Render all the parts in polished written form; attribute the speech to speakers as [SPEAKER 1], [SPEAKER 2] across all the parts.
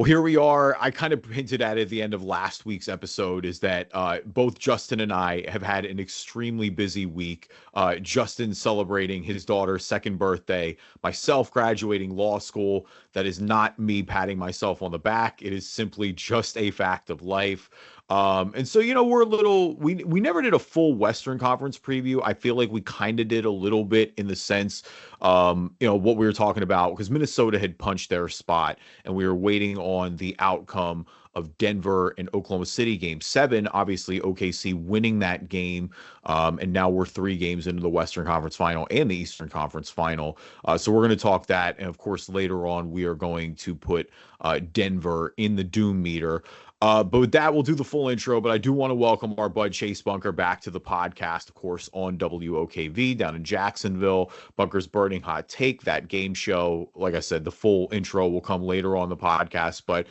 [SPEAKER 1] here we are. I kind of hinted at it at the end of last week's episode is that both Justin and I have had an extremely busy week. Justin celebrating his daughter's second birthday, myself graduating law school. That is not me patting myself on the back. It is simply just a fact of life. And so, we're a little, we never did a full Western Conference preview. I feel like we kind of did a little bit in the sense, what we were talking about, because Minnesota had punched their spot and we were waiting on the outcome of Denver and Oklahoma City game 7. Obviously, OKC winning that game. And now we're 3 games into the Western Conference final and the Eastern Conference final. So we're going to talk that. And of course, later on, we are going to put Denver in the Doom meter. But with that, we'll do the full intro. But I do want to welcome our bud Chase Bunker back to the podcast, of course, on WOKV down in Jacksonville. Bunker's Burning Hot Take, that game show. Like I said, the full intro will come later on the podcast. But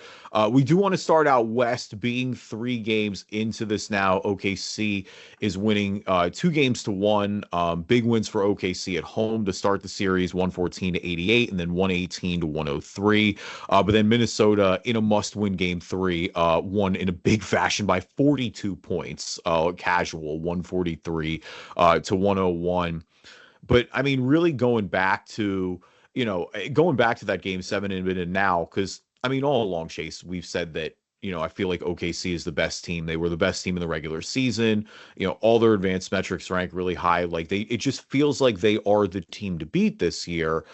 [SPEAKER 1] we do want to start out West, being 3 games into this now. OKC is winning 2-1. Big wins for OKC at home to start the series, 114-88, and then 118-103. But then Minnesota in a must-win game 3. Won in a big fashion by 42 points, casual 143 to 101. But I mean, really going back to that game 7 and now, because I mean, all along, Chase, we've said that, I feel like OKC is the best team. They were the best team in the regular season. All their advanced metrics rank really high. Like it just feels like they are the team to beat this year.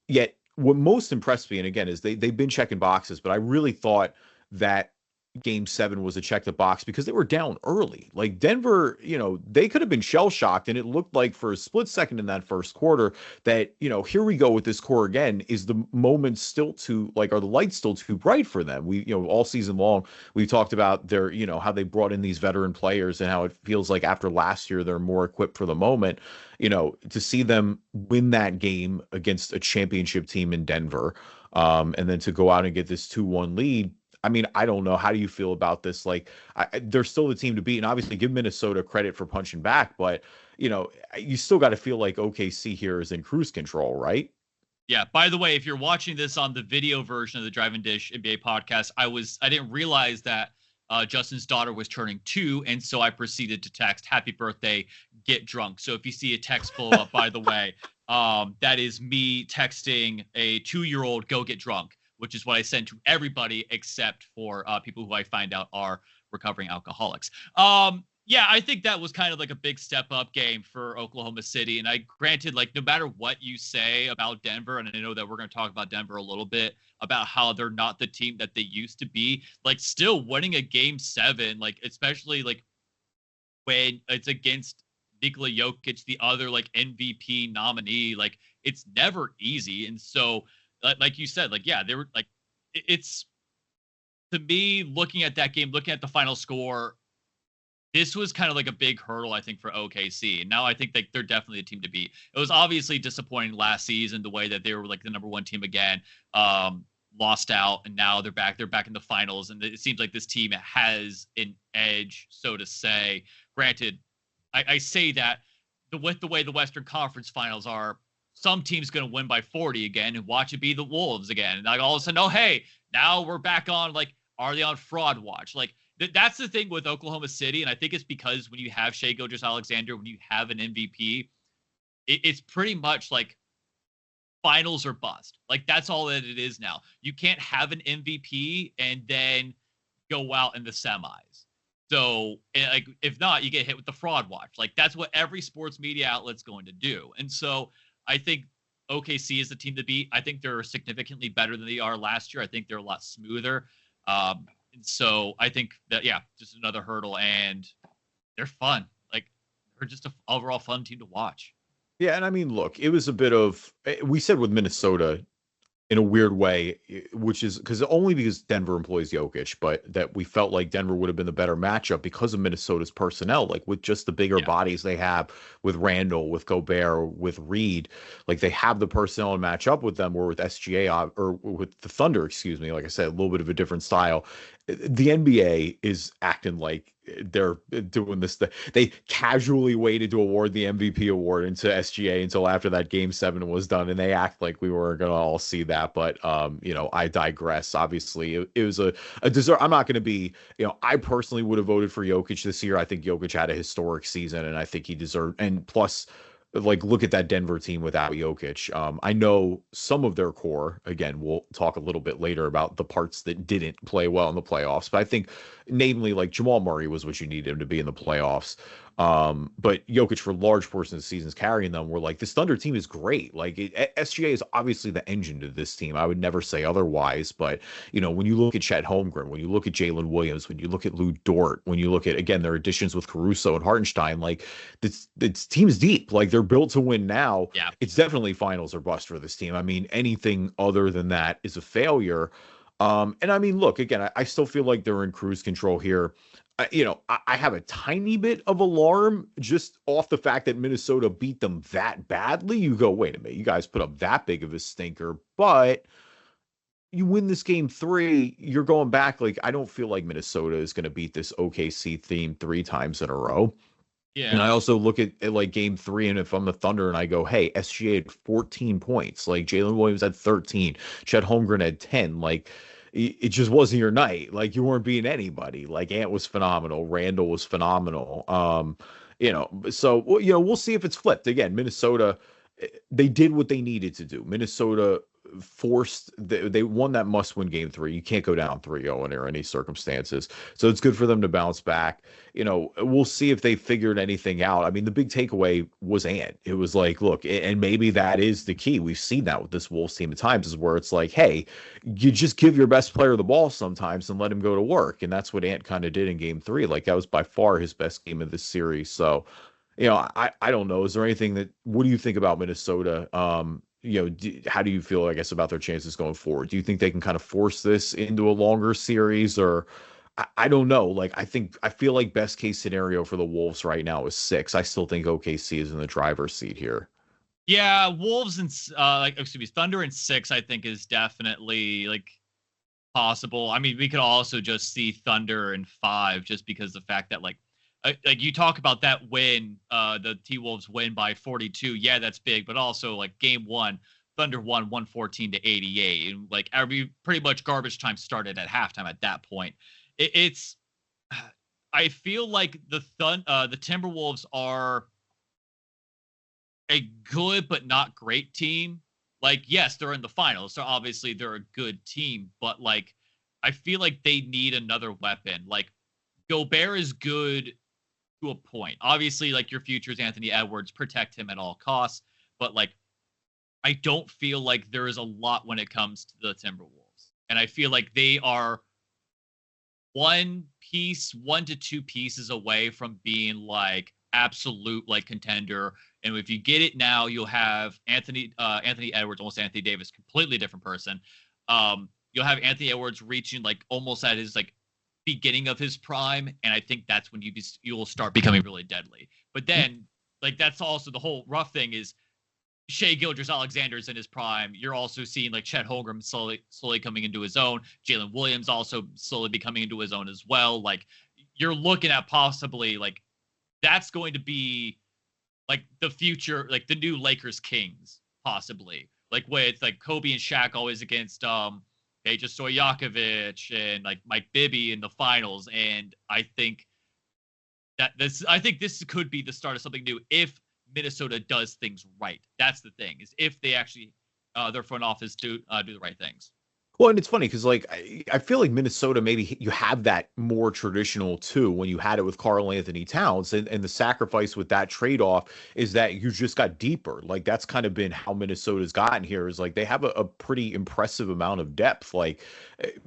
[SPEAKER 1] Yet what most impressed me, and again, is they've been checking boxes, but I really thought that game 7 was a check the box because they were down early. Like Denver, they could have been shell shocked. And it looked like for a split second in that first quarter that, here we go with this core again. Is the moment still too, are the lights still too bright for them? We, all season long, we talked about their, how they brought in these veteran players and how it feels like after last year, they're more equipped for the moment. To see them win that game against a championship team in Denver, and then to go out and get this 2-1 lead. I mean, I don't know. How do you feel about this? They're still the team to beat, and obviously give Minnesota credit for punching back, but you still got to feel like OKC here is in cruise control, right?
[SPEAKER 2] Yeah. By the way, if you're watching this on the video version of the Drive and Dish NBA podcast, I didn't realize that Justin's daughter was turning 2, and so I proceeded to text "Happy birthday, get drunk." So if you see a text blow up, by the way, that is me texting a 2-year-old go get drunk, which is what I send to everybody except for people who I find out are recovering alcoholics. Yeah, I think that was kind of like a big step up game for Oklahoma City. And granted, no matter what you say about Denver, and I know that we're going to talk about Denver a little bit, about how they're not the team that they used to be, still winning a game 7, especially when it's against Nikola Jokic, the other MVP nominee, it's never easy. And so, like you said, yeah, they were it's, to me, looking at that game, looking at the final score, this was kind of a big hurdle, I think, for OKC. And now I think they're definitely a team to beat. It was obviously disappointing last season, the way that they were the number 1 team again, lost out, and now they're back in the finals. And it seems like this team has an edge, so to say. Granted, I say that with the way the Western Conference finals are, some team's going to win by 40 again, and watch it be the Wolves again. And all of a sudden, oh, hey, now we're back on, are they on fraud watch? That's the thing with Oklahoma City. And I think it's because when you have Shai Gilgeous-Alexander, when you have an MVP, it's pretty much finals or bust. That's all that it is now. You can't have an MVP and then go out in the semis. So, if not, you get hit with the fraud watch. That's what every sports media outlet's going to do. And so I think OKC is the team to beat. I think they're significantly better than they are last year. I think they're a lot smoother. And so I think that, yeah, just another hurdle, and they're fun. They're just an overall fun team to watch.
[SPEAKER 1] Yeah, and I mean, look, it was a bit of, we said with Minnesota, in a weird way, which is because Denver employs Jokic, but that we felt like Denver would have been the better matchup because of Minnesota's personnel, with just the bigger bodies they have with Randall, with Gobert, with Reed. They have the personnel to match up with them, or with SGA, or with the Thunder, excuse me. Like I said, a little bit of a different style. The NBA is acting like they're doing this. They casually waited to award the MVP award into SGA until after that game 7 was done, and they act like we were gonna all see that. But I digress. Obviously, it was a deserve. I'm not gonna be, I personally would have voted for Jokic this year. I think Jokic had a historic season, and I think he deserved. And plus, like, look at that Denver team without Jokic. I know some of their core. Again, we'll talk a little bit later about the parts that didn't play well in the playoffs, but I think, namely, like Jamal Murray was what you needed him to be in the playoffs. But Jokic for large portions of the seasons carrying them were like, this Thunder team is great. Like, SGA is obviously the engine to this team. I would never say otherwise. But when you look at Chet Holmgren, when you look at Jalen Williams, when you look at Lou Dort, when you look at, again, their additions with Caruso and Hartenstein, like, this team's deep. Like, they're built to win now.
[SPEAKER 2] Yeah.
[SPEAKER 1] It's definitely finals or bust for this team. I mean, anything other than that is a failure. And I mean, look, again, I still feel like they're in cruise control here. I have a tiny bit of alarm just off the fact that Minnesota beat them that badly. You go, wait a minute, you guys put up that big of a stinker, but you win this game 3, you're going back. Like, I don't feel like Minnesota is going to beat this OKC team 3 times in a row.
[SPEAKER 2] Yeah.
[SPEAKER 1] And I also look at like game 3, and if I'm the Thunder and I go, hey, SGA had 14 points, like Jalen Williams had 13, Chet Holmgren had 10, like it just wasn't your night. Like, you weren't beating anybody. Like, Ant was phenomenal, Randall was phenomenal. So we'll see if it's flipped. Again, Minnesota, they did what they needed to do. Minnesota forced, they won that must-win game 3. You can't go down 3-0 under any circumstances. So it's good for them to bounce back. We'll see if they figured anything out. I mean, the big takeaway was Ant. It was like, look, and maybe that is the key. We've seen that with this Wolves team at times, is where it's like, hey, you just give your best player the ball sometimes and let him go to work. And that's what Ant kind of did in game 3. Like, that was by far his best game of this series. So, I don't know. Is there anything what do you think about Minnesota? How do you feel, I guess, about their chances going forward? Do you think they can kind of force this into a longer series, or I don't know. Like, I feel like best case scenario for the Wolves right now is 6. I still think OKC is in the driver's seat here.
[SPEAKER 2] Yeah, Wolves and Thunder in 6, I think, is definitely like possible. I mean, we could also just see Thunder in 5, just because the fact that like you talk about that win, the T-Wolves win by 42. Yeah, that's big, but also like game 1, Thunder won 114-88, and like pretty much garbage time started at halftime at that point. It's I feel like the Timberwolves are a good but not great team. Like, yes, they're in the finals, so obviously they're a good team, but like I feel like they need another weapon. Like, Gobert is good to a point. Obviously, like, your future is Anthony Edwards, protect him at all costs, but like I don't feel like there is a lot when it comes to the Timberwolves. And I feel like they are 1 to 2 pieces away from being like absolute like contender. And if you get it now, you'll have Anthony Edwards, almost Anthony Davis, completely different person. You'll have Anthony Edwards reaching like almost at his like beginning of his prime, and I think that's when you'll start becoming really deadly. But then, like, that's also the whole rough thing is Shai Gilgeous-Alexander's in his prime. You're also seeing like Chet Holmgren slowly coming into his own. Jalen Williams also slowly becoming into his own as well. Like, you're looking at possibly like that's going to be like the future, like the new Lakers Kings, possibly. Like, with like Kobe and Shaq always against Peja Stojakovic and like Mike Bibby in the finals. And I think this could be the start of something new if Minnesota does things right. That's the thing, is if they actually their front office do the right things.
[SPEAKER 1] Well, and it's funny because, like, I feel like Minnesota, maybe you have that more traditional too when you had it with Karl Anthony Towns, and the sacrifice with that trade-off is that you just got deeper. Like, that's kind of been how Minnesota's gotten here, is like they have a pretty impressive amount of depth. Like,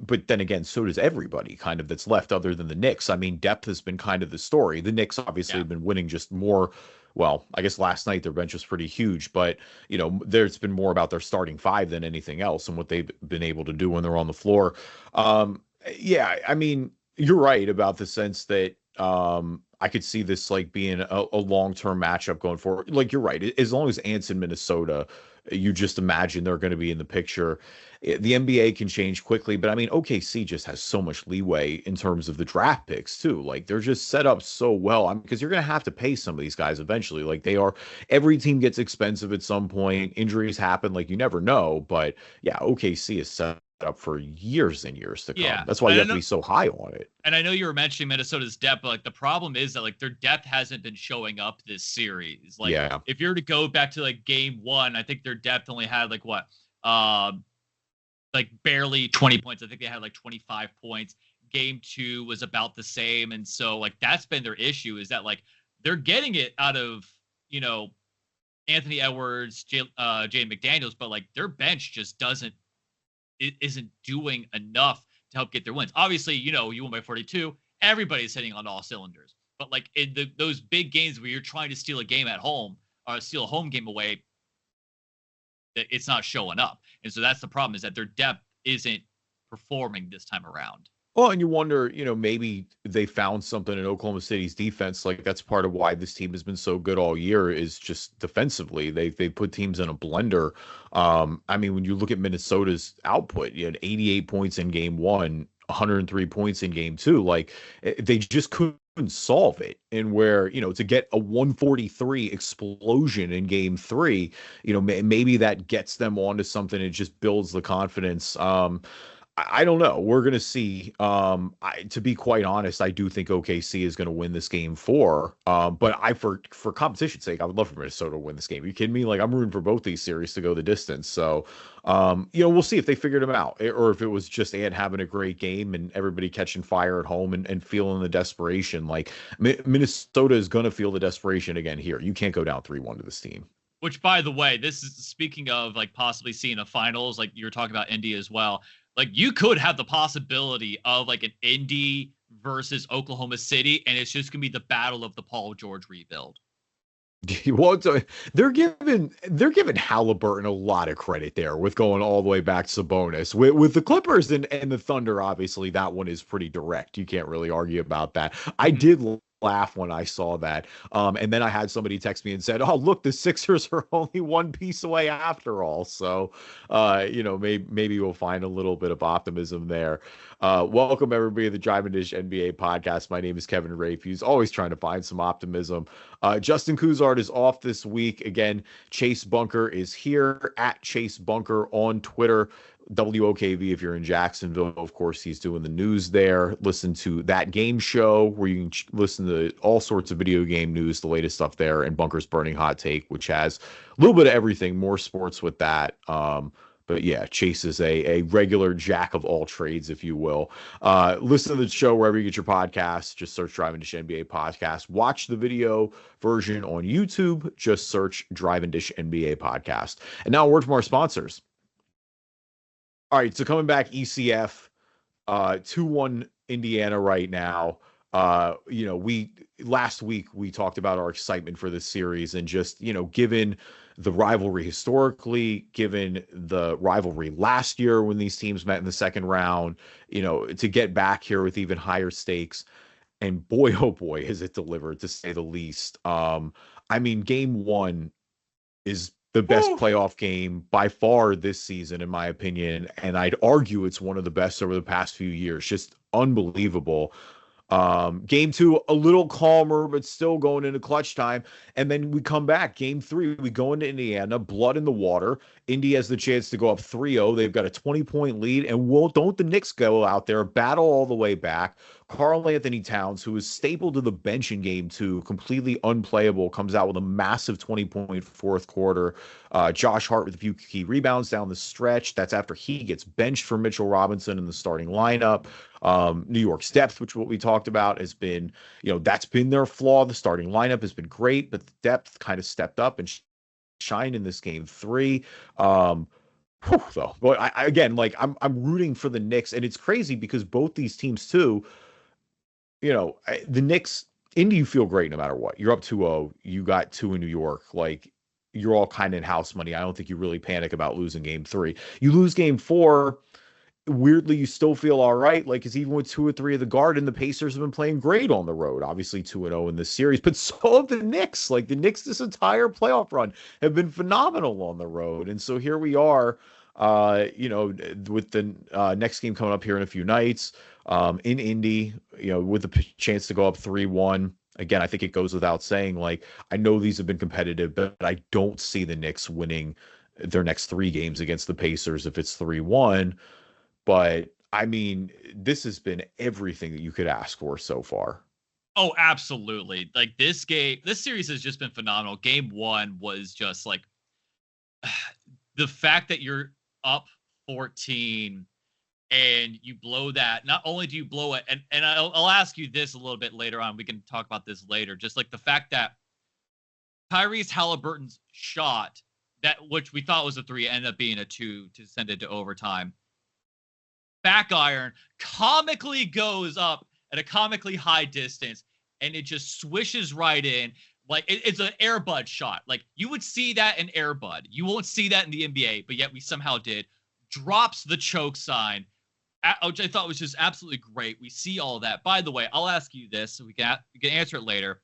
[SPEAKER 1] but then again, so does everybody kind of that's left other than the Knicks. I mean, depth has been kind of the story. The Knicks obviously have been winning just more. Well, I guess last night their bench was pretty huge, but there's been more about their starting 5 than anything else and what they've been able to do when they're on the floor. Yeah, I mean, you're right about the sense that I could see this like being a long-term matchup going forward. Like you're right. As long as Ants in Minnesota, you just imagine they're going to be in the picture. The NBA can change quickly, but I mean, OKC just has so much leeway in terms of the draft picks too. Like they're just set up so well. I mean, because you're going to have to pay some of these guys eventually. Like they are, every team gets expensive at some point. Injuries happen. Like you never know. But yeah, OKC is set up for years and years to come.
[SPEAKER 2] Yeah,
[SPEAKER 1] That's why you have to be so high on it.
[SPEAKER 2] And I know you were mentioning Minnesota's depth, but like the problem is that like their depth hasn't been showing up this series. Like
[SPEAKER 1] Yeah.
[SPEAKER 2] if you're to go back to like game one, I think their depth only had like what? Like barely 20 points. I think they had like 25 points. Game two was about the same. And so like that's been their issue, is that like they're getting it out of, you know, Anthony Edwards, Jaden McDaniels, but like their bench just isn't doing enough to help get their wins. Obviously, you know, you won by 42. Everybody's hitting on all cylinders. But like in those big games where you're trying to steal a game at home or steal a home game away, it's not showing up. And so that's the problem, is that their depth isn't performing this time around.
[SPEAKER 1] Well, and you wonder, you know, maybe they found something in Oklahoma City's defense. Like that's part of why this team has been so good all year, is just defensively. They put teams in a blender. I mean, when you look at Minnesota's output, you had 88 points in game one, 103 points in game two. Like they just couldn't solve it. And where, you know, to get a 143 explosion in game three, you know, maybe that gets them onto something. It just builds the confidence. I don't know. We're going to see. To be quite honest, I do think OKC is going to win this game four. But for competition's sake, I would love for Minnesota to win this game. Are you kidding me? Like I'm rooting for both these series to go the distance. So, you know, we'll see if they figured them out, or if it was just Ant having a great game and everybody catching fire at home and feeling the desperation. Like Minnesota is going to feel the desperation again here. You can't go down 3-1 to this team.
[SPEAKER 2] Which, by the way, this is speaking of like possibly seeing a finals, like you were talking about Indy as well. Like you could have the possibility of like an Indy versus Oklahoma City, and it's just gonna be the battle of the Paul George rebuild.
[SPEAKER 1] Well, they're giving Halliburton a lot of credit there with going all the way back to Sabonis. With the Clippers and the Thunder, obviously that one is pretty direct. You can't really argue about that. I did laugh when I saw that. And then I had somebody text me and said, "Oh, look, the Sixers are only one piece away after all." So, you know, maybe we'll find a little bit of optimism there. Welcome everybody to the Driving Dish NBA podcast. My name is Kevin Rafuse, always trying to find some optimism. Justin Cousart is off this week. Again, Chase Bunker is here at Chase Bunker on Twitter. WOKV if you're in Jacksonville. Of course, he's doing the news there. Listen to That Game Show, where you can listen to all sorts of video game news, the latest stuff there, and Bunker's Burning Hot Take, which has a little bit of everything, more sports with that. But yeah, Chase is a regular jack of all trades, if you will. Listen to the show wherever you get your podcasts. Just search Driving Dish NBA podcast. Watch the video version on YouTube. Just search Driving Dish NBA podcast. And now a word from our sponsors. All right, so coming back, ECF, 2-1 Indiana right now. You know, last week we talked about our excitement for this series, and just, you know, given the rivalry historically, given the rivalry last year when these teams met in the second round, you know, to get back here with even higher stakes. And boy, oh boy, has it delivered, to say the least. I mean, game one is the best playoff game by far this season, in my opinion. And I'd argue it's one of the best over the past few years. Just unbelievable. Game two, a little calmer, but still going into clutch time. And then we come back. Game three, we go into Indiana, blood in the water. Indy has the chance to go up 3-0. They've got a 20-point lead. And don't the Knicks go out there, battle all the way back. Karl Anthony Towns, who is stapled to the bench in game two, completely unplayable, comes out with a massive 20-point fourth quarter. Josh Hart with a few key rebounds down the stretch. That's after he gets benched for Mitchell Robinson in the starting lineup. New York's depth, which what we talked about, has been, you know, that's been their flaw. The starting lineup has been great, but the depth kind of stepped up and shined in this game three. Though, boy, I again, like I'm rooting for the Knicks, and it's crazy because both these teams too, you know, the Knicks, Indy, you feel great no matter what. You're up 2-0. You got two in New York. Like, you're all kind of in house money. I don't think you really panic about losing game three. You lose game four. weirdly you still feel all right. Like, because even with 2 or 3 of the Garden, the Pacers have been playing great on the road. Obviously 2-0 in this series, but so have the Knicks. Like the Knicks, this entire playoff run have been phenomenal on the road. And so here we are, with the next game coming up here in a few nights, in Indy, with the chance to go up 3-1. Again, I think it goes without saying, like, I know these have been competitive, but I don't see the Knicks winning their next 3 games against the Pacers if it's 3-1. But I mean, this has been everything that you could ask for so far.
[SPEAKER 2] Oh, absolutely. Like this series has just been phenomenal. Game 1 was just like the fact that you're up 14 and you blow that. Not only do you blow it, and I'll ask you this a little bit later on. We can talk about this later. Just like the fact that Tyrese Halliburton's shot, that which we thought was a 3, ended up being a 2 to send it to overtime. Back iron comically goes up at a comically high distance, and it just swishes right in. Like it's an Airbud shot. Like you would see that in Airbud. You won't see that in the NBA, but yet we somehow did. Drops the choke sign, which I thought was just absolutely great. We see all of that. By the way, I'll ask you this so we can answer it later.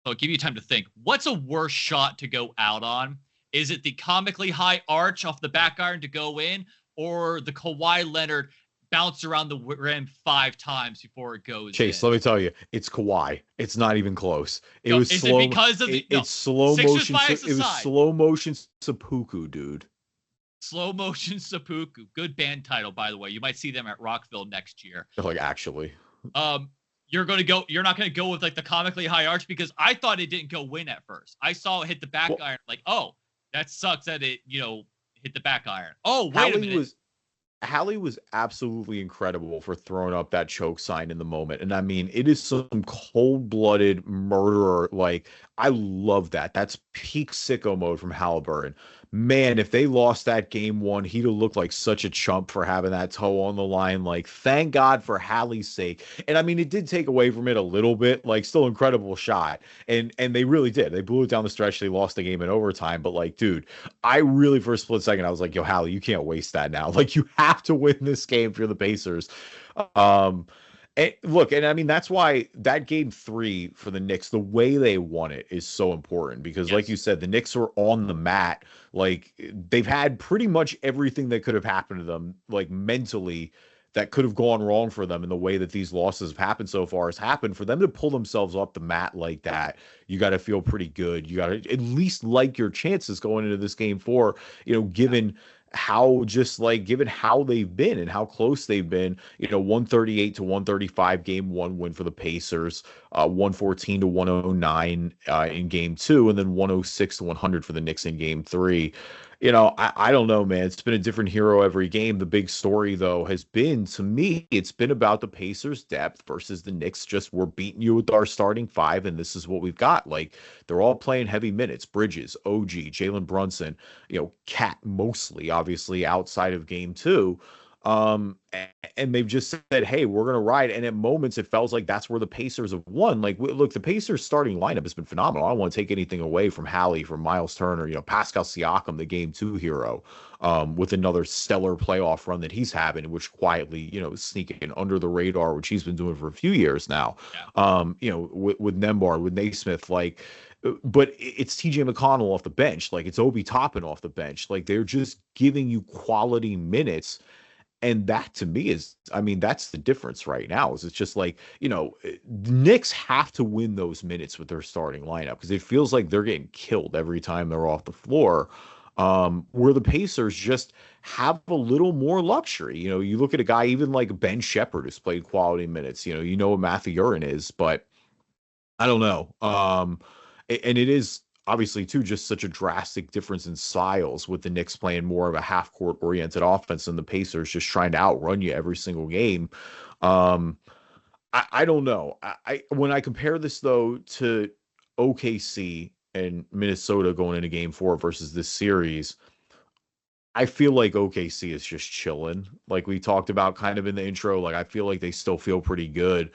[SPEAKER 2] So I'll give you time to think. What's a worse shot to go out on? Is it the comically high arch off the back iron to go in, or the Kawhi Leonard bounce around the rim 5 times before it goes
[SPEAKER 1] Chase,
[SPEAKER 2] in?
[SPEAKER 1] let me tell you, it's Kawhi. It's not even close. It was
[SPEAKER 2] is
[SPEAKER 1] slow.
[SPEAKER 2] It because of the
[SPEAKER 1] it's slow
[SPEAKER 2] Sixers
[SPEAKER 1] motion. It was slow motion seppuku, dude.
[SPEAKER 2] Slow motion seppuku. Good band title, by the way. You might see them at Rockville next year.
[SPEAKER 1] Like actually.
[SPEAKER 2] You're not gonna go with like the comically high arch, because I thought it didn't go in at first. I saw it hit the back iron, like, oh, that sucks that it, hit the back iron. Oh, wait a minute.
[SPEAKER 1] Hallie was absolutely incredible for throwing up that choke sign in the moment. And I mean, it is some cold-blooded murderer. Like, I love that. That's peak sicko mode from Halliburton. Man, if they lost that game 1, he'd have looked like such a chump for having that toe on the line. Like, thank God for Hallie's sake. And I mean, it did take away from it a little bit. Like, still incredible shot. And they really did. They blew it down the stretch. They lost the game in overtime. But like, dude, I really, for a split second, I was like, yo, Hallie, you can't waste that now. Like, you have to win this game for the Pacers. And look, and I mean, that's why that game 3 for the Knicks, the way they won it is so important, because like you said, the Knicks were on the mat. Like they've had pretty much everything that could have happened to them, like mentally, that could have gone wrong for them in the way that these losses have happened so far has happened. For them to pull themselves off the mat like that, you got to feel pretty good. You got to at least like your chances going into this game 4, given how they've been and how close they've been, 138 to 135 game 1 win for the Pacers, 114 to 109 in game 2, and then 106 to 100 for the Knicks in game 3. I don't know, man. It's been a different hero every game. The big story, though, has been, to me, it's been about the Pacers' depth versus the Knicks. Just, we're beating you with our starting 5, and this is what we've got. Like, they're all playing heavy minutes. Bridges, OG, Jalen Brunson, Cat mostly, obviously, outside of game 2. And they've just said, hey, we're going to ride. And at moments, it feels like that's where the Pacers have won. Like, look, the Pacers starting lineup has been phenomenal. I don't want to take anything away from Hallie, from Miles Turner, Pascal Siakam, the game 2 hero, with another stellar playoff run that he's having, which quietly, sneaking under the radar, which he's been doing for a few years now. Yeah. With Nembhard, with Naismith, like, but it's TJ McConnell off the bench. Like, it's Obi Toppin off the bench. Like, they're just giving you quality minutes. And that, to me, that's the difference right now. Is it's just like, Knicks have to win those minutes with their starting lineup, because it feels like they're getting killed every time they're off the floor. Where the Pacers just have a little more luxury. You look at a guy even like Ben Shepherd, who's played quality minutes. You know what Mathurin is, but I don't know. And it is obviously, too, just such a drastic difference in styles, with the Knicks playing more of a half-court oriented offense and the Pacers just trying to outrun you every single game. I don't know. When I compare this, though, to OKC and Minnesota going into game 4 versus this series, I feel like OKC is just chilling. Like we talked about kind of in the intro, like I feel like they still feel pretty good.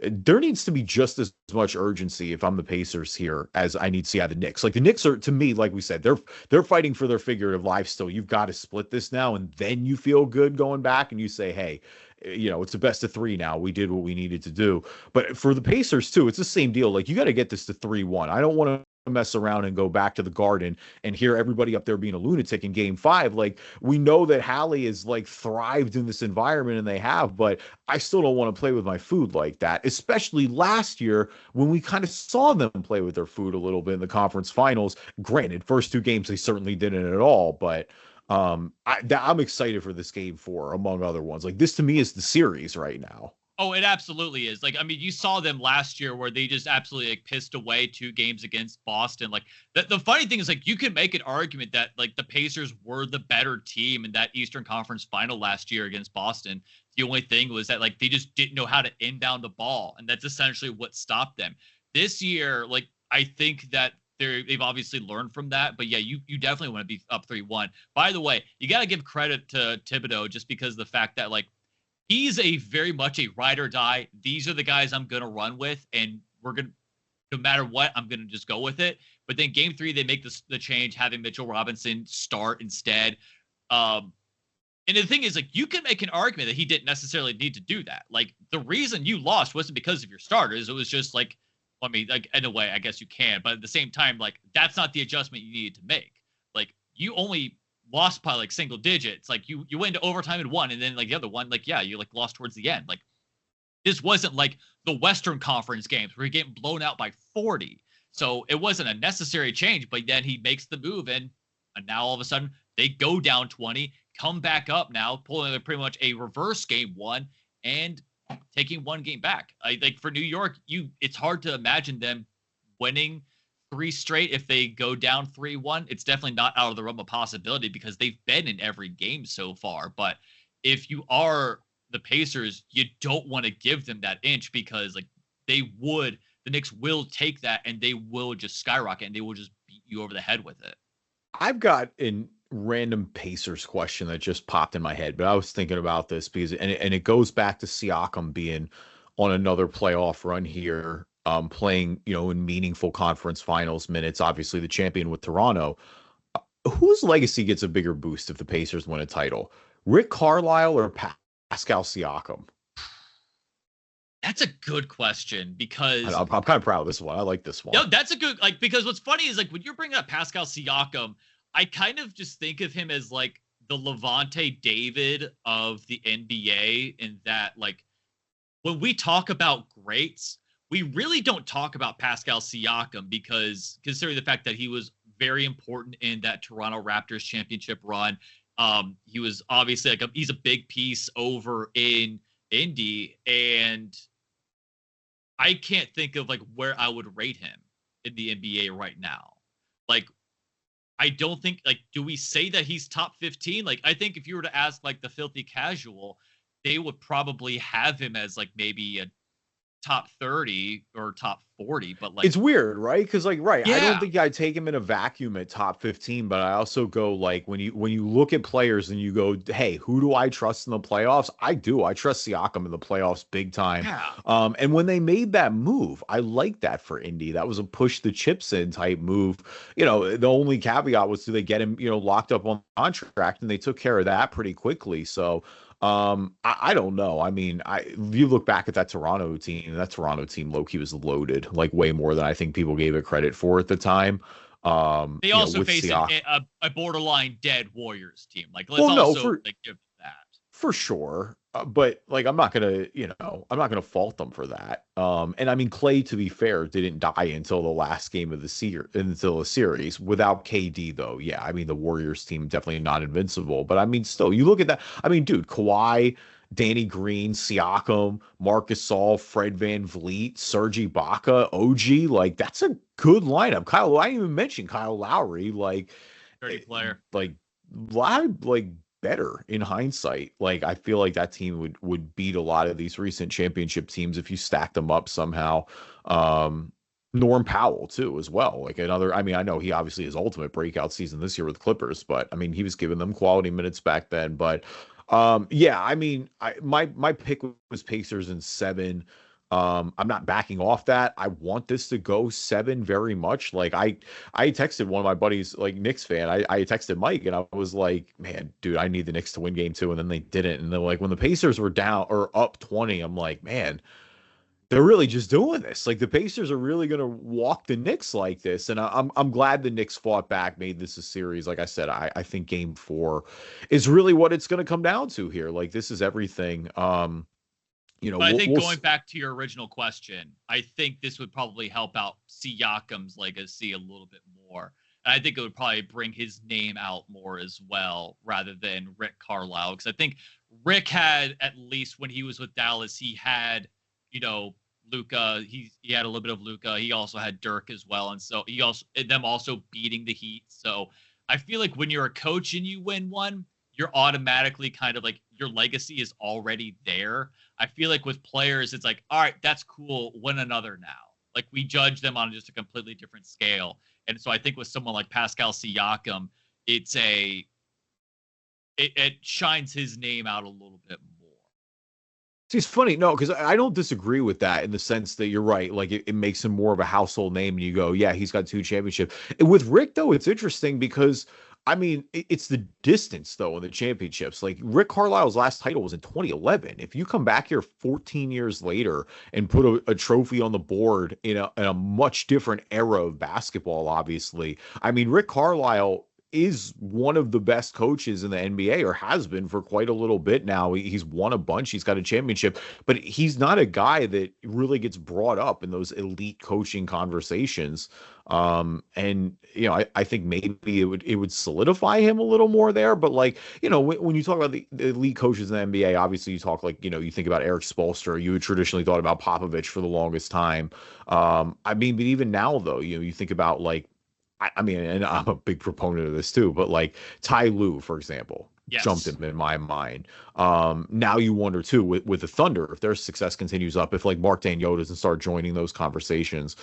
[SPEAKER 1] there needs to be just as much urgency if I'm the Pacers here as I need to see out of the Knicks. Like the Knicks are, to me, like we said, they're fighting for their figurative life still. You've got to split this now, and then you feel good going back and you say, hey, it's a best of three now. We did what we needed to do. But for the Pacers too, it's the same deal. Like you got to get this to 3-1. I don't want to mess around and go back to the Garden and hear everybody up there being a lunatic in game 5. Like we know that Hallie is like thrived in this environment and they have, but I still don't want to play with my food like that, especially last year when we kind of saw them play with their food a little bit in the conference finals. Granted, first 2 games they certainly didn't at all, but I'm excited for this game 4 among other ones. Like this to me is the series right now.
[SPEAKER 2] Oh, it absolutely is. Like, I mean, you saw them last year where they just absolutely like pissed away 2 games against Boston. Like, the funny thing is, like, you can make an argument that like the Pacers were the better team in that Eastern Conference final last year against Boston. The only thing was that like they just didn't know how to inbound the ball, and that's essentially what stopped them. This year, like, I think that they've obviously learned from that. But yeah, you definitely want to be up 3-1. By the way, you got to give credit to Thibodeau just because of the fact that like he's a very much a ride or die. These are the guys I'm going to run with, and we're going to, no matter what, I'm going to just go with it. But then game 3, they make the change, having Mitchell Robinson start instead. And the thing is, like, you can make an argument that he didn't necessarily need to do that. Like, the reason you lost wasn't because of your starters. It was just like, I mean, like, in a way, I guess you can. But at the same time, like, that's not the adjustment you needed to make. Like, you only lost by like single digits. Like you went into overtime and won, and then like the other one, like, yeah, you like lost towards the end. Like this wasn't like the Western Conference games where you're getting blown out by 40. So it wasn't a necessary change, but then he makes the move, and now all of a sudden they go down 20, come back up now, pulling pretty much a reverse game 1 and taking 1 game back. Like for New York, it's hard to imagine them winning 3 straight if they go down 3-1. It's definitely not out of the realm of possibility because they've been in every game so far. But if you are the Pacers, you don't want to give them that inch because like the Knicks will take that and they will just skyrocket and they will just beat you over the head with it.
[SPEAKER 1] I've got a random Pacers question that just popped in my head, but I was thinking about this because and it goes back to Siakam being on another playoff run here, playing, in meaningful conference finals minutes, obviously the champion with Toronto. Whose legacy gets a bigger boost if the Pacers win a title? Rick Carlisle or Pascal Siakam?
[SPEAKER 2] That's a good question because
[SPEAKER 1] I'm kind of proud of this one. I like this one.
[SPEAKER 2] No, that's a good, like, because what's funny is like when you're bringing up Pascal Siakam, I kind of just think of him as like the Levante David of the NBA, in that like when we talk about greats, we really don't talk about Pascal Siakam because considering the fact that he was very important in that Toronto Raptors championship run. He was obviously like he's a big piece over in Indy, and I can't think of like where I would rate him in the NBA right now. Like, I don't think like, do we say that he's top 15? Like, I think if you were to ask like the filthy casual, they would probably have him as like maybe a top 30 or top 40, but like
[SPEAKER 1] it's weird, right? Because like, right,
[SPEAKER 2] yeah.
[SPEAKER 1] I don't think I'd take him in a vacuum at top 15, but I also go like when you look at players and you go, hey, who do I trust in the playoffs? I trust Siakam in the playoffs big time.
[SPEAKER 2] Yeah.
[SPEAKER 1] And when they made that move, I like that for Indy. That was a push the chips in type move. The only caveat was, do they get him locked up on contract, and they took care of that pretty quickly. So I don't know. I mean, you look back at that Toronto team, low-key was loaded, like way more than I think people gave it credit for at the time.
[SPEAKER 2] They also faced a borderline dead Warriors team. Like, let's give that.
[SPEAKER 1] For sure. But like, I'm not gonna fault them for that. And I mean, Clay, to be fair, didn't die until the last game of the series. Without KD, though, yeah, I mean, the Warriors team definitely not invincible. But I mean, still, you look at that. I mean, dude, Kawhi, Danny Green, Siakam, Marcus Gasol, Fred VanVleet, Serge Ibaka, OG, like that's a good lineup. I didn't even mention Kyle Lowry, like
[SPEAKER 2] dirty player,
[SPEAKER 1] like better in hindsight. Like, I feel like that team would beat a lot of these recent championship teams if you stack them up somehow. Norm Powell too, as well. Like I mean, I know he obviously his ultimate breakout season this year with Clippers, but I mean, he was giving them quality minutes back then. But yeah, I mean, my pick was Pacers in 7. I'm not backing off that. I want this to go 7 very much. Like I texted one of my buddies, like Knicks fan. I texted Mike and I was like, man, dude, I need the Knicks to win game 2. And then they didn't. And then like when the Pacers were down or up 20, I'm like, man, they're really just doing this. Like the Pacers are really going to walk the Knicks like this, and I'm glad the Knicks fought back, made this a series. Like I said, I think Game 4 is really what it's going to come down to here. Like this is everything.
[SPEAKER 2] But I think going back to your original question, I think this would probably help out Siakam's legacy a little bit more. And I think it would probably bring his name out more as well, rather than Rick Carlisle. Because I think Rick had, at least when he was with Dallas, he had, Luka. He had a little bit of Luka. He also had Dirk as well, and so them also beating the Heat. So I feel like when you're a coach and you win one, you're automatically kind of like your legacy is already there. I feel like with players, it's like, all right, that's cool. Win another now. Like we judge them on just a completely different scale. And so I think with someone like Pascal Siakam, it shines his name out a little bit more.
[SPEAKER 1] See, it's funny, no, because I don't disagree with that in the sense that you're right. Like it makes him more of a household name, and you go, yeah, he's got 2 championships. With Rick, though, it's interesting because I mean, it's the distance though in the championships. Like Rick Carlisle's last title was in 2011. If you come back here 14 years later and put a trophy on the board in a much different era of basketball, obviously, I mean, Rick Carlisle is one of the best coaches in the NBA, or has been for quite a little bit now. He's won a bunch. He's got a championship, but he's not a guy that really gets brought up in those elite coaching conversations. And I think maybe it would solidify him a little more there. But like, when you talk about the elite coaches in the NBA, obviously you talk like, you think about Eric Spoelstra. You had traditionally thought about Popovich for the longest time. I mean, but even now though, you think about like, I mean, and I'm a big proponent of this too, but like Ty Lue, for example, jumped in my mind. Now you wonder too with the Thunder, if their success continues up, if like Mark Daigneault doesn't start joining those conversations.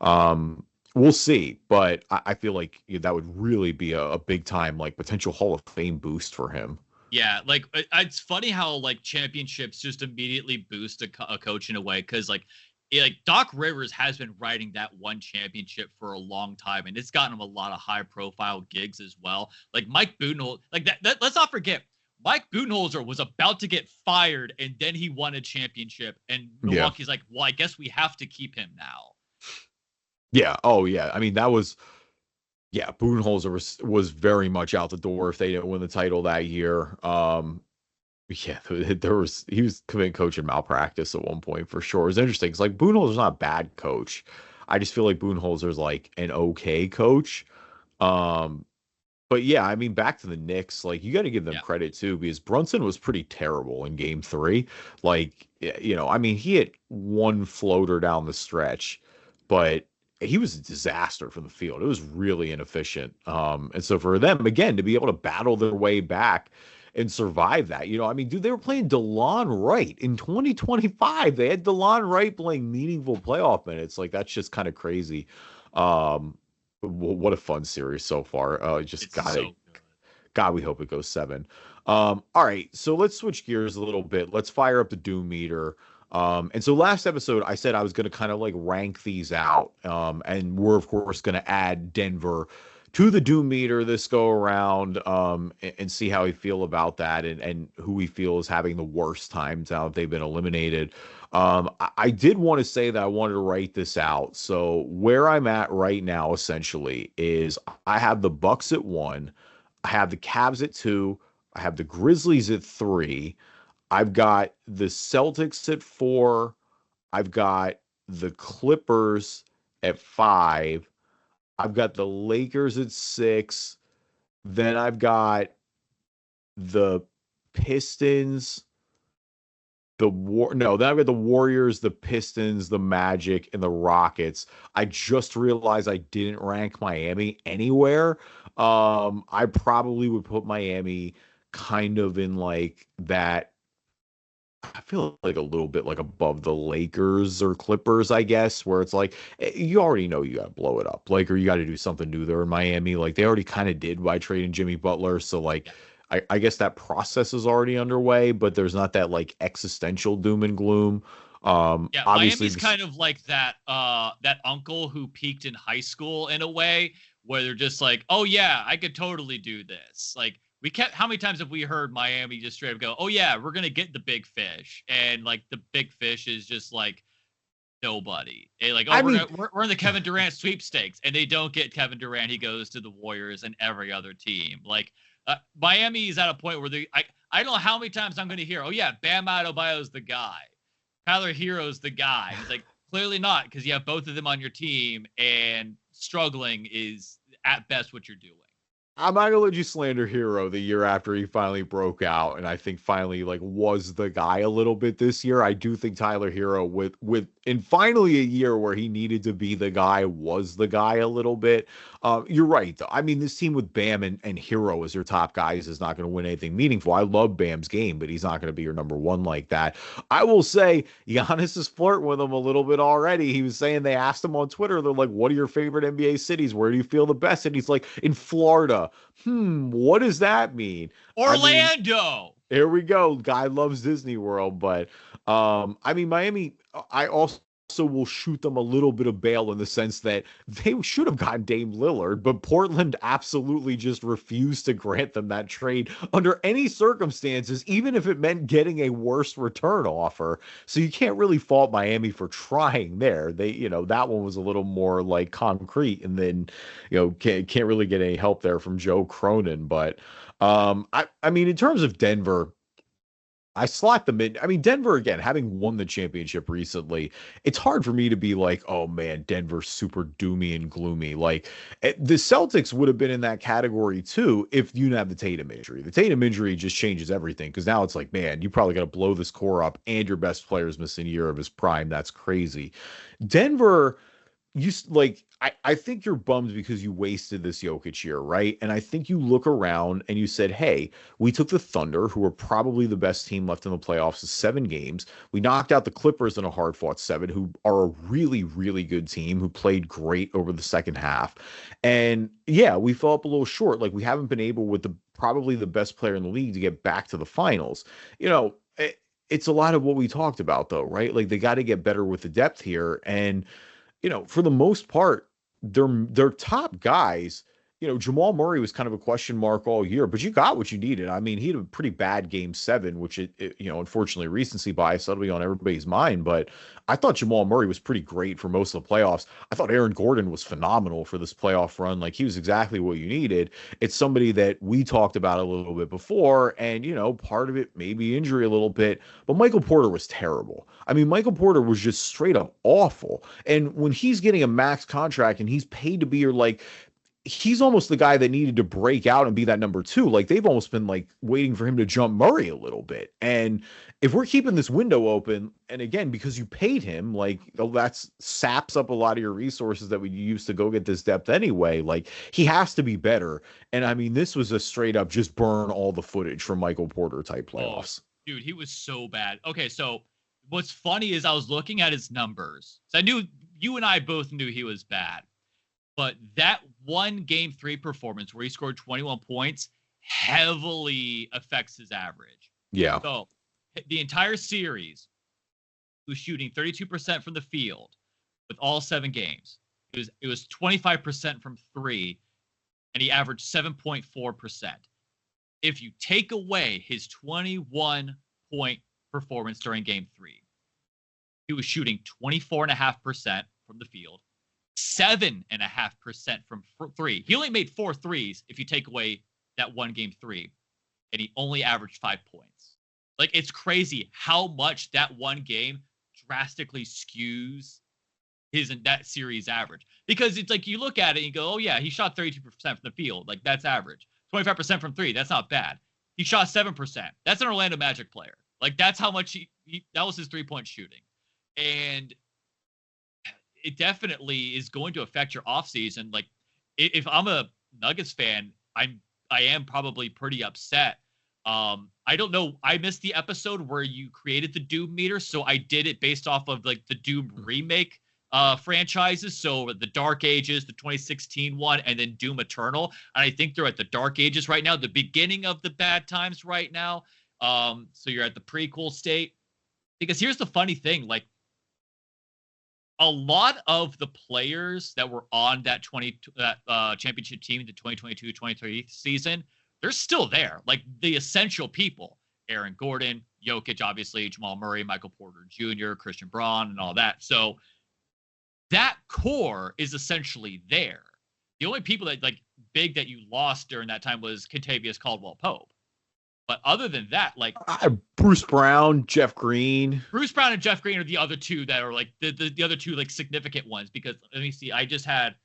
[SPEAKER 1] We'll see, but I feel like that would really be a big time, like potential Hall of Fame boost for him.
[SPEAKER 2] Yeah, like it's funny how like championships just immediately boost a coach in a way, because like Doc Rivers has been riding that one championship for a long time, and it's gotten him a lot of high profile gigs as well. Like Mike Budenholzer, like that let's not forget, Mike Budenholzer was about to get fired, and then he won a championship, and Milwaukee's like, well, I guess we have to keep him now.
[SPEAKER 1] Yeah. Oh, yeah. I mean, Budenholzer was very much out the door if they didn't win the title that year. Yeah, he was committing coaching malpractice at one point for sure. It's interesting. It's like Budenholzer's not a bad coach. I just feel like Budenholzer's like an okay coach. But yeah, I mean, back to the Knicks, like you got to give them credit too, because Brunson was pretty terrible in Game 3. Like, I mean, he hit one floater down the stretch, but he was a disaster from the field. It was really inefficient. And so for them, again, to be able to battle their way back and survive that, I mean, dude, they were playing DeLon Wright in 2025. They had DeLon Wright playing meaningful playoff minutes. Like, that's just kind of crazy. What a fun series so far. God, we hope it goes 7. All right, so let's switch gears a little bit. Let's fire up the Doom meter. And so last episode, I said I was going to kind of like rank these out. And we're, of course, going to add Denver to the Doom meter this go around, and see how we feel about that, and who we feel is having the worst times now that they've been eliminated. I did want to say that I wanted to write this out. So where I'm at right now, essentially, is I have the Bucks at 1. I have the Cavs at 2. I have the Grizzlies at 3. I've got the Celtics at 4. I've got the Clippers at 5. I've got the Lakers at 6. Then I've got the Pistons, then I've got the Warriors, the Pistons, the Magic, and the Rockets. I just realized I didn't rank Miami anywhere. I probably would put Miami kind of in like that. I feel like a little bit like above the Lakers or Clippers, I guess, where it's like you already know you got to blow it up, like, or you got to do something new there in Miami. Like they already kind of did by trading Jimmy Butler, so like I guess that process is already underway, but there's not that like existential doom and gloom.
[SPEAKER 2] Yeah,
[SPEAKER 1] Obviously,
[SPEAKER 2] Miami's kind of like that uncle who peaked in high school in a way where they're just like, "Oh yeah, I could totally do this." Like how many times have we heard Miami just straight up go, "Oh yeah, we're going to get the big fish." And like the big fish is just like nobody. Like, "Oh,
[SPEAKER 1] I mean,
[SPEAKER 2] we're in the Kevin Durant sweepstakes." And they don't get Kevin Durant, he goes to the Warriors and every other team. Like Miami is at a point where I don't know how many times I'm going to hear, "Oh yeah, Bam Adebayo's the guy. Tyler Hero's the guy." It's like, clearly not, because you have both of them on your team, and struggling is at best what you're doing.
[SPEAKER 1] I'm not gonna let you slander Hero the year after he finally broke out, and I think finally like was the guy a little bit this year. I do think Tyler Hero with and finally a year where he needed to be the guy was the guy a little bit. You're right though. I mean, this team with Bam and Hero as your top guys is not going to win anything meaningful. I love Bam's game, but he's not going to be your number one like that. I will say Giannis is flirting with him a little bit already. He was saying they asked him on Twitter, they're like, "What are your favorite NBA cities? Where do you feel the best?" And he's like, "In Florida." What does that mean?
[SPEAKER 2] Orlando.
[SPEAKER 1] I mean, here we go. Guy loves Disney World, but I mean Miami, I also will shoot them a little bit of bail in the sense that they should have gotten Dame Lillard, but Portland absolutely just refused to grant them that trade under any circumstances, even if it meant getting a worse return offer. So you can't really fault Miami for trying there. They, that one was a little more like concrete, and then, can't really get any help there from Joe Cronin. But I mean, in terms of Denver, I slot them in. I mean, Denver, again, having won the championship recently, it's hard for me to be like, "Oh man, Denver's super doomy and gloomy." Like the Celtics would have been in that category too if you didn't have the Tatum injury. The Tatum injury just changes everything, because now it's like, man, you probably got to blow this core up, and your best player's missing a year of his prime. That's crazy. Denver, I think you're bummed because you wasted this Jokic year, right? And I think you look around and you said, "Hey, we took the Thunder, who were probably the best team left in the playoffs, to 7 games. We knocked out the Clippers in a hard-fought 7, who are a really, really good team who played great over the second half. And yeah, we fell up a little short. Like, we haven't been able, with probably the best player in the league, to get back to the finals. It's a lot of what we talked about, though, right? Like, they got to get better with the depth here. And for the most part, their top guys, Jamal Murray was kind of a question mark all year, but you got what you needed. I mean, he had a pretty bad game 7, which unfortunately recency bias, that'll be on everybody's mind. But I thought Jamal Murray was pretty great for most of the playoffs. I thought Aaron Gordon was phenomenal for this playoff run. Like, he was exactly what you needed. It's somebody that we talked about a little bit before, and part of it may be injury a little bit, but Michael Porter was terrible. I mean, Michael Porter was just straight up awful. And when he's getting a max contract and he's paid to be your, like, he's almost the guy that needed to break out and be that number 2. Like, they've almost been like waiting for him to jump Murray a little bit. And if we're keeping this window open, and again, because you paid him, like, that saps up a lot of your resources that we used to go get this depth anyway. Like, he has to be better. And I mean, this was a straight up just burn all the footage from Michael Porter type playoffs.
[SPEAKER 2] Dude, he was so bad. Okay, so what's funny is I was looking at his numbers. So I knew you and I both knew he was bad. But that one game 3 performance where he scored 21 points heavily affects his average.
[SPEAKER 1] Yeah.
[SPEAKER 2] So the entire series, he was shooting 32% from the field with all 7 games. It was 25% from 3, and he averaged 7.4%. If you take away his 21-point performance during game 3, he was shooting 24.5% from the field, 7.5% from 3. He only made 4 threes if you take away that one game 3, and he only averaged 5 points. Like, it's crazy how much that one game drastically skews that series average. Because it's like, you look at it and you go, "Oh yeah, he shot 32% from the field. Like, that's average. 25% from 3, that's not bad. He shot 7%. That's an Orlando Magic player. Like, that's how much that was his 3-point shooting. And it definitely is going to affect your offseason. Like, if I'm a Nuggets fan, I am probably pretty upset. I don't know. I missed the episode where you created the Doom meter, so I did it based off of like the Doom remake franchises. So the Dark Ages, the 2016 one, and then Doom Eternal. And I think they're at the Dark Ages right now, the beginning of the bad times right now. So you're at the prequel state. Because here's the funny thing, like, a lot of the players that were on that championship team, the 2022-23 season, they're still there. Like the essential people, Aaron Gordon, Jokic, obviously, Jamal Murray, Michael Porter Jr., Christian Braun, and all that. So that core is essentially there. The only people that like big that you lost during that time was Kentavious Caldwell-Pope. But other than that, like
[SPEAKER 1] Bruce Brown, Jeff Green.
[SPEAKER 2] Bruce Brown and Jeff Green are the other two that are like the other two like significant ones, because let me see, I just had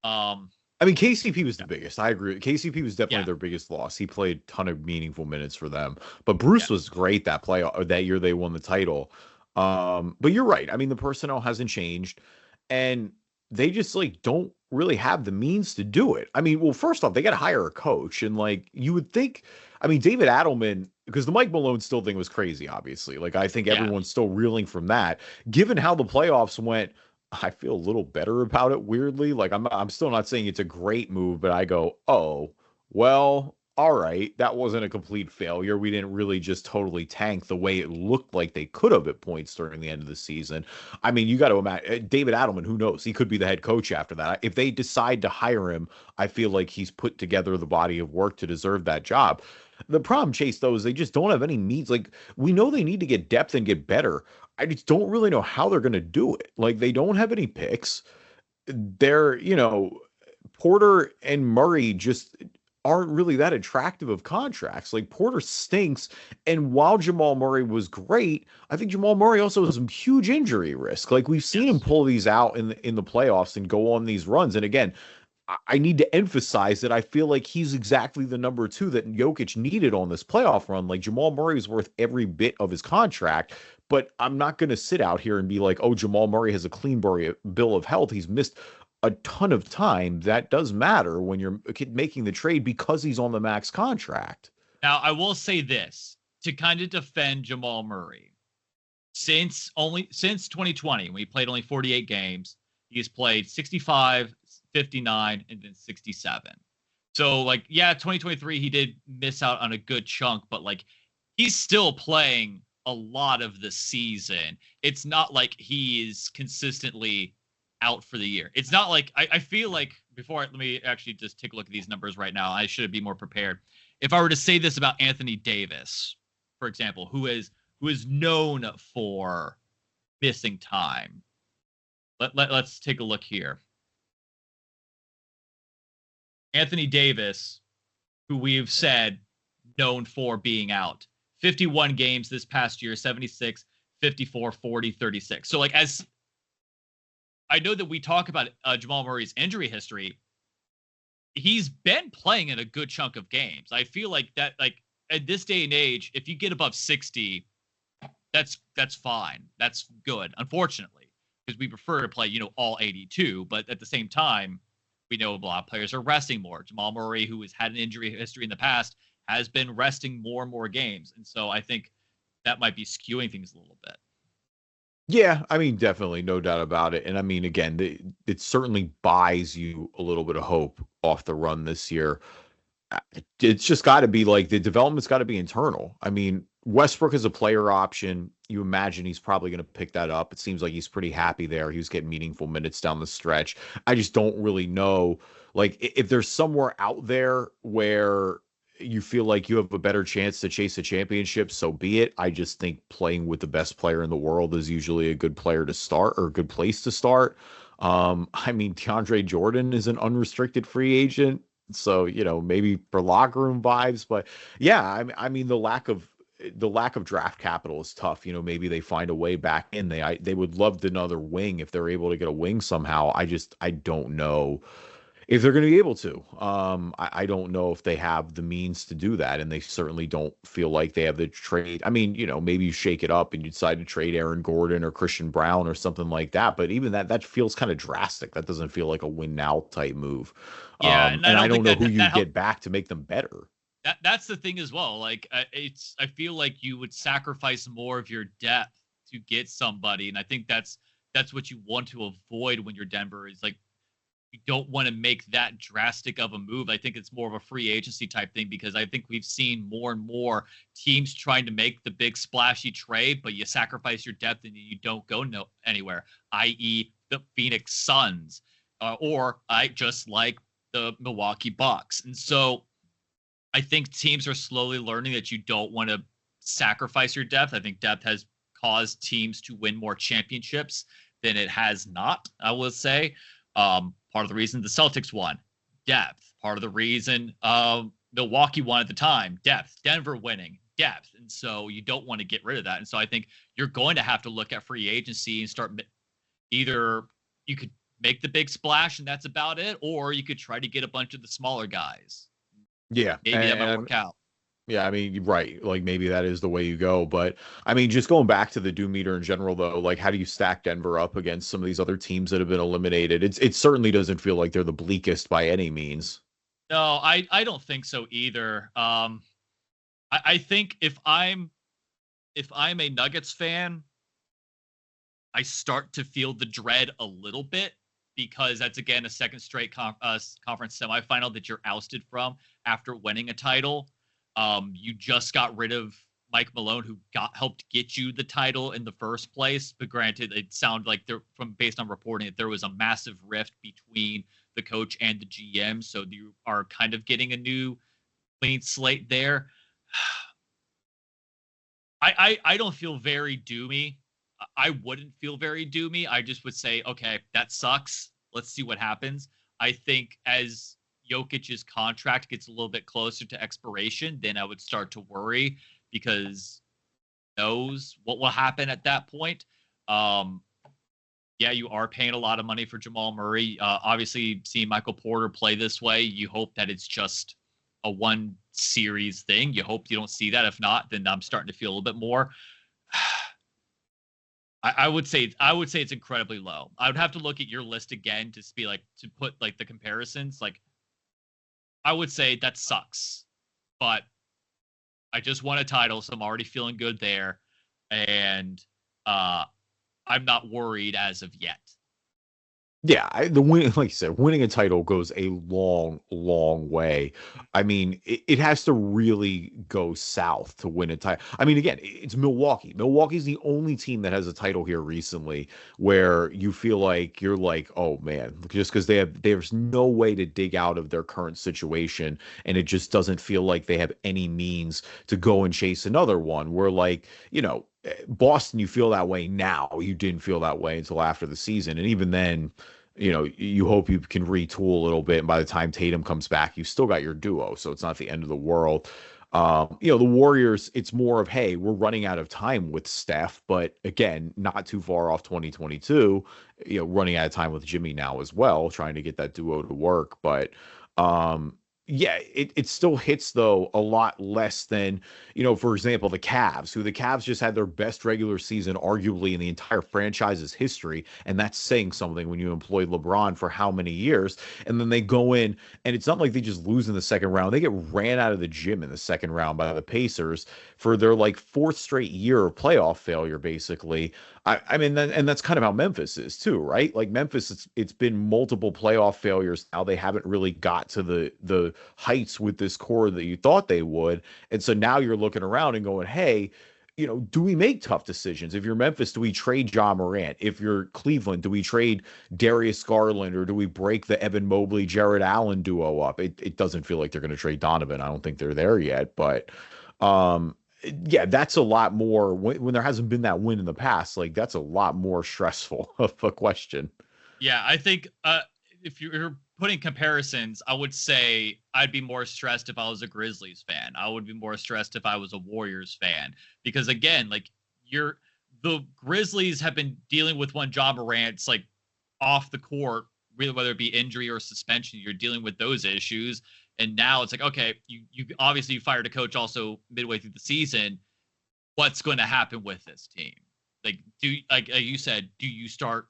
[SPEAKER 1] I mean, KCP was the biggest. I agree. KCP was definitely their biggest loss. He played a ton of meaningful minutes for them. But Bruce was great that year they won the title. But you're right. I mean, the personnel hasn't changed, and they just like don't really have the means to do it. I mean, well, first off, they got to hire a coach, and like you would think. I mean, David Adelman, because the Mike Malone still thing was crazy, obviously. Like, I think everyone's still reeling from that. Given how the playoffs went, I feel a little better about it, weirdly. Like, I'm still not saying it's a great move, but I go, oh, well, all right. That wasn't a complete failure. We didn't really just totally tank the way it looked like they could have at points during the end of the season. I mean, you got to imagine David Adelman, who knows? He could be the head coach after that. If they decide to hire him, I feel like he's put together the body of work to deserve that job. The problem, Chase, though, is they just don't have any means. Like, we know they need to get depth and get better. I just don't really know how they're going to do it. Like, they don't have any picks. They're, Porter and Murray just aren't really that attractive of contracts. Like, Porter stinks. And while Jamal Murray was great, I think Jamal Murray also has some huge injury risk. Like, we've seen him pull these out in the playoffs and go on these runs. And again, I need to emphasize that I feel like he's exactly the number two that Jokic needed on this playoff run. Like, Jamal Murray is worth every bit of his contract, but I'm not going to sit out here and be like, oh, Jamal Murray has a clean bill of health. He's missed a ton of time. That does matter when you're making the trade because he's on the max contract.
[SPEAKER 2] Now, I will say this to kind of defend Jamal Murray. Since 2020, when he played only 48 games, he's played 65, 59, and then 67. So, like, yeah, 2023, he did miss out on a good chunk, but, like, he's still playing a lot of the season. It's not like he is consistently out for the year. It's not like, I feel like, let me actually just take a look at these numbers right now. I should be more prepared. If I were to say this about Anthony Davis, for example, who is known for missing time. Let's take a look here. Anthony Davis, who we've said known for being out. 51 games this past year, 76, 54, 40, 36. So, like, as I know that we talk about Jamal Murray's injury history, he's been playing in a good chunk of games. I feel like that, like, at this day and age, if you get above 60, that's fine. That's good, unfortunately, because we prefer to play, all 82. But at the same time, we know a lot of players are resting more. Jamal Murray, who has had an injury history in the past, has been resting more and more games. And so I think that might be skewing things a little bit.
[SPEAKER 1] Yeah, I mean, definitely, no doubt about it. And I mean, again, it certainly buys you a little bit of hope off the run this year. It's just got to be like the development's got to be internal. I mean, Westbrook is a player option. You imagine he's probably going to pick that up. It seems like he's pretty happy there. He was getting meaningful minutes down the stretch. I just don't really know, like, if there's somewhere out there where you feel like you have a better chance to chase a championship, so be it. I just think playing with the best player in the world is usually a good player to start, or a good place to start. I mean, DeAndre Jordan is an unrestricted free agent. So, maybe for locker room vibes, but yeah, I mean, the lack of draft capital is tough. Maybe they find a way back in. They would love another wing if they're able to get a wing somehow. I don't know if they're going to be able to. I don't know if they have the means to do that, and they certainly don't feel like they have the trade. I mean, maybe you shake it up and you decide to trade Aaron Gordon or Christian Brown or something like that. But even that feels kind of drastic. That doesn't feel like a win now type move.
[SPEAKER 2] Yeah,
[SPEAKER 1] and I don't know who you get back to make them better.
[SPEAKER 2] That's the thing as well. Like, I feel like you would sacrifice more of your depth to get somebody, and I think that's what you want to avoid when you're Denver. Is like, you don't want to make that drastic of a move. I think it's more of a free agency type thing, because I think we've seen more and more teams trying to make the big splashy trade, but you sacrifice your depth and you don't go anywhere, i.e. the Phoenix Suns, or I just like the Milwaukee Bucks. And so I think teams are slowly learning that you don't want to sacrifice your depth. I think depth has caused teams to win more championships than it has not, I would say. Part of the reason the Celtics won, depth. Part of the reason Milwaukee won at the time, depth. Denver winning, depth. And so you don't want to get rid of that. And so I think you're going to have to look at free agency and start either you could make the big splash and that's about it, or you could try to get a bunch of the smaller guys.
[SPEAKER 1] Yeah.
[SPEAKER 2] Maybe that might work out.
[SPEAKER 1] Yeah, I mean, right. Like maybe that is the way you go. But I mean, just going back to the Doom meter in general, though, like how do you stack Denver up against some of these other teams that have been eliminated? It certainly doesn't feel like they're the bleakest by any means.
[SPEAKER 2] No, I don't think so either. I think if I'm a Nuggets fan, I start to feel the dread a little bit because that's again a second straight conference semifinal that you're ousted from after winning a title. You just got rid of Mike Malone, who helped get you the title in the first place. But granted, it sounded like based on reporting that there was a massive rift between the coach and the GM. So you are kind of getting a new clean slate there. I don't feel very doomy. I wouldn't feel very doomy. I just would say, okay, that sucks. Let's see what happens. I think as Jokic's contract gets a little bit closer to expiration, then I would start to worry because who knows what will happen at that point. Yeah, you are paying a lot of money for Jamal Murray. Obviously, seeing Michael Porter play this way, you hope that it's just a one series thing. You hope you don't see that. If not, then I'm starting to feel a little bit more. I would say it's incredibly low. I would have to look at your list again to be like to put like the comparisons. Like I would say that sucks, but I just won a title, so I'm already feeling good there, and I'm not worried as of yet.
[SPEAKER 1] Yeah, the win, like you said, winning a title goes a long, long way. I mean, it has to really go south to win a title. I mean, again, it's Milwaukee. Milwaukee's the only team that has a title here recently where you feel like you're like, oh man, just because there's no way to dig out of their current situation, and it just doesn't feel like they have any means to go and chase another one. Where like, Boston, you feel that way now. You didn't feel that way until after the season, and even then you hope you can retool a little bit. And by the time Tatum comes back, you still got your duo. So it's not the end of the world. The Warriors, it's more of, hey, we're running out of time with Steph, but again, not too far off 2022, running out of time with Jimmy now as well, trying to get that duo to work. But, yeah, it still hits though a lot less than, for example, the Cavs just had their best regular season arguably in the entire franchise's history. And that's saying something when you employ LeBron for how many years. And then they go in and it's not like they just lose in the second round. They get ran out of the gym in the second round by the Pacers for their like fourth straight year of playoff failure, basically. I mean, and that's kind of how Memphis is too, right? Like Memphis, it's been multiple playoff failures. Now they haven't really got to the heights with this core that you thought they would. And so now you're looking around and going, hey, do we make tough decisions? If you're Memphis, do we trade Ja Morant? If you're Cleveland, do we trade Darius Garland, or do we break the Evan Mobley, Jared Allen duo up? It doesn't feel like they're going to trade Donovan. I don't think they're there yet, but yeah, that's a lot more when there hasn't been that win in the past. Like that's a lot more stressful of a question.
[SPEAKER 2] Yeah, I think if you're putting comparisons, I would say I'd be more stressed if I was a Grizzlies fan. I would be more stressed if I was a Warriors fan because again, like the Grizzlies have been dealing with one Ja Morant's like off the court, really whether it be injury or suspension, you're dealing with those issues. And now it's like, okay, you obviously you fired a coach also midway through the season. What's going to happen with this team? Like, like you said, do you start